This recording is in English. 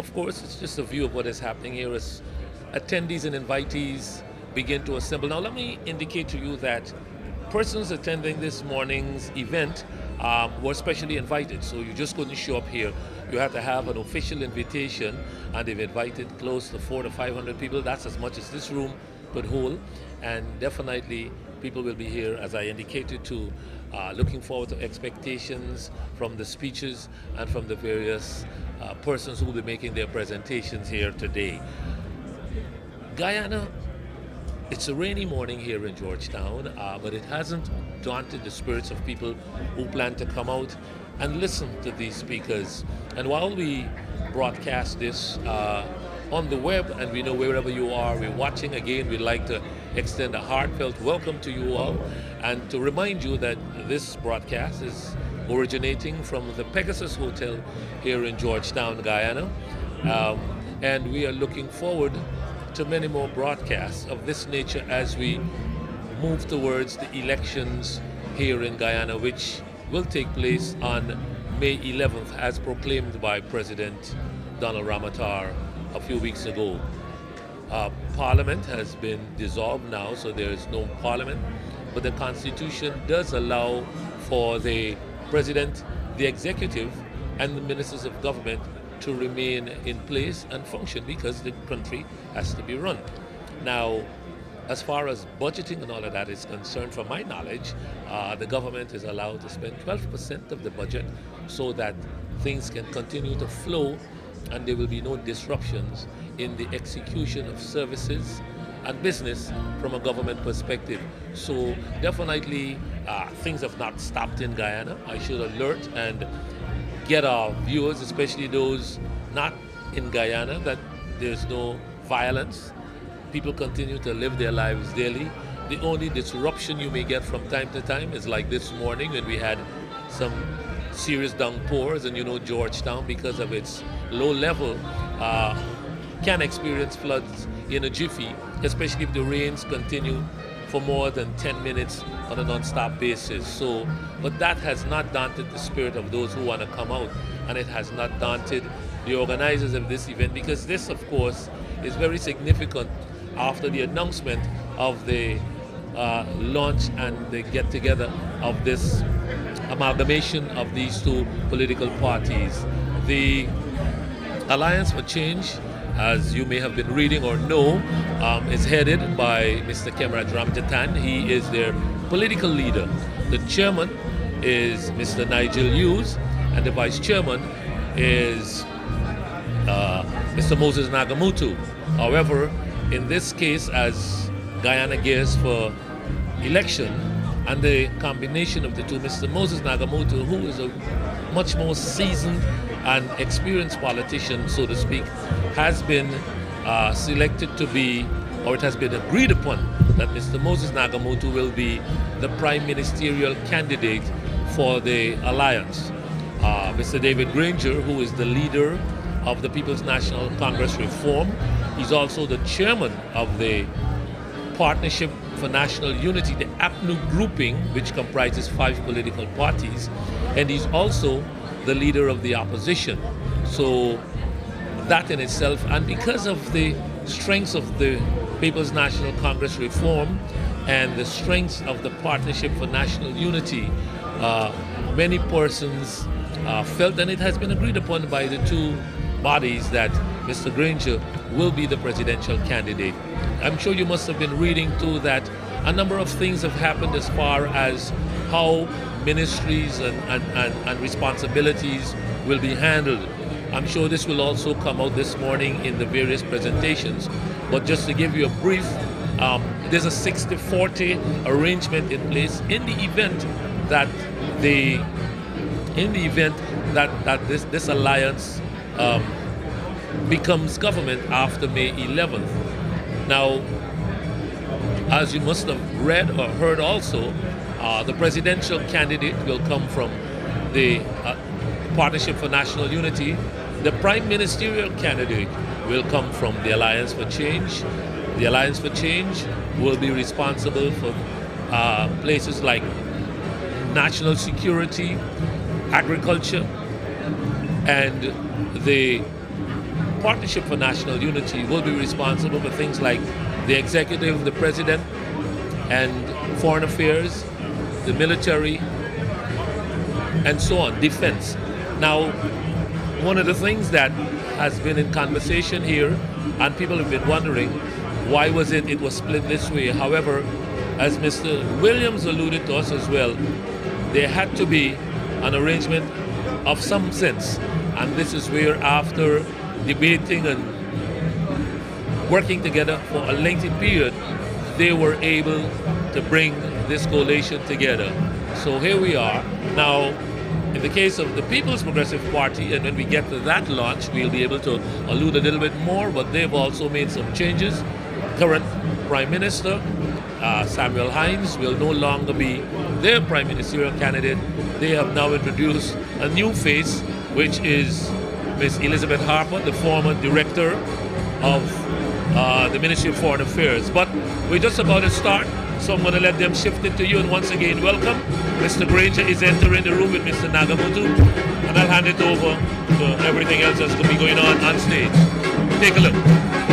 of course, it's just a view of what is happening here as attendees and invitees begin to assemble. Now, let me indicate to you that persons attending this morning's event were specially invited, so you just couldn't show up here. You had to have an official invitation, and they've invited close to 400 to 500 people. That's as much as this room could hold, and definitely people will be here, as I indicated, to looking forward to expectations from the speeches and from the various persons who will be making their presentations here today. Guyana, it's a rainy morning here in Georgetown, but it hasn't daunted the spirits of people who plan to come out and listen to these speakers. And while we broadcast this on the web, and we know wherever you are, we're watching again, we'd like to extend a heartfelt welcome to you all and to remind you that this broadcast is originating from the Pegasus Hotel here in Georgetown, Guyana. And we are looking forward to many more broadcasts of this nature as we move towards the elections here in Guyana, which will take place on May 11th, as proclaimed by President Donald Ramatar a few weeks ago. Parliament has been dissolved now, so there is no parliament, but the Constitution does allow for the President, the executive, and the ministers of government to remain in place and function because the country has to be run. Now, as far as budgeting and all of that is concerned, from my knowledge, the government is allowed to spend 12% of the budget so that things can continue to flow and there will be no disruptions in the execution of services and business from a government perspective. So definitely things have not stopped in Guyana. I should alert and get our viewers, especially those not in Guyana, that there's no violence. People continue to live their lives daily. The only disruption you may get from time to time is like this morning when we had some serious downpours, and you know Georgetown, because of its low level, can experience floods in a jiffy, especially if the rains continue for more than 10 minutes on a non-stop basis. So, but that has not daunted the spirit of those who want to come out, and it has not daunted the organizers of this event, because this, of course, is very significant after the announcement of the launch and the get-together of this amalgamation of these two political parties. The Alliance for Change, as you may have been reading or know, is headed by Mr. Kemraj Ramjatan. He is their political leader. The chairman is Mr. Nigel Hughes, and the vice chairman is Mr. Moses Nagamutu. However, in this case, as Guyana gears for election, and the combination of the two, Mr. Moses Nagamutu, who is a much more seasoned and experienced politician, so to speak, has been selected to be, or it has been agreed upon, that Mr. Moses Nagamutu will be the prime ministerial candidate for the alliance. Mr. David Granger, who is the leader of the People's National Congress Reform, he's also the chairman of the Partnership for National Unity, the APNU grouping, which comprises 5 political parties, and he's also the leader of the opposition. So that in itself, and because of the strengths of the People's National Congress Reform and the strengths of the Partnership for National Unity, many persons felt, and it has been agreed upon by the two bodies, that Mr. Granger will be the presidential candidate. I'm sure you must have been reading too that a number of things have happened as far as how ministries and responsibilities will be handled. I'm sure this will also come out this morning in the various presentations, but just to give you a brief, there's a 60-40 arrangement in place in the event that this alliance becomes government after May 11th. Now, as you must have read or heard also, the presidential candidate will come from the Partnership for National Unity. The prime ministerial candidate will come from the Alliance for Change. The Alliance for Change will be responsible for places like national security, agriculture, and the Partnership for National Unity will be responsible for things like the executive, the president, and foreign affairs, the military, and so on, defense. Now, one of the things that has been in conversation here, and people have been wondering, why was it was split this way? However, as Mr. Williams alluded to us as well, there had to be an arrangement of some sense. And this is where, after debating and working together for a lengthy period, they were able to bring this coalition together. So here we are. Now, in the case of the People's Progressive Party, and when we get to that launch, we'll be able to allude a little bit more, but they've also made some changes. Current Prime Minister, Samuel Hines, will no longer be their prime ministerial candidate. They have now introduced a new face, which is Ms. Elizabeth Harper, the former director of the Ministry of Foreign Affairs. But we're just about to start, so I'm going to let them shift it to you. And once again, welcome. Mr. Granger is entering the room with Mr. Nagamutu, and I'll hand it over to everything else that's going to be going on stage. Take a look.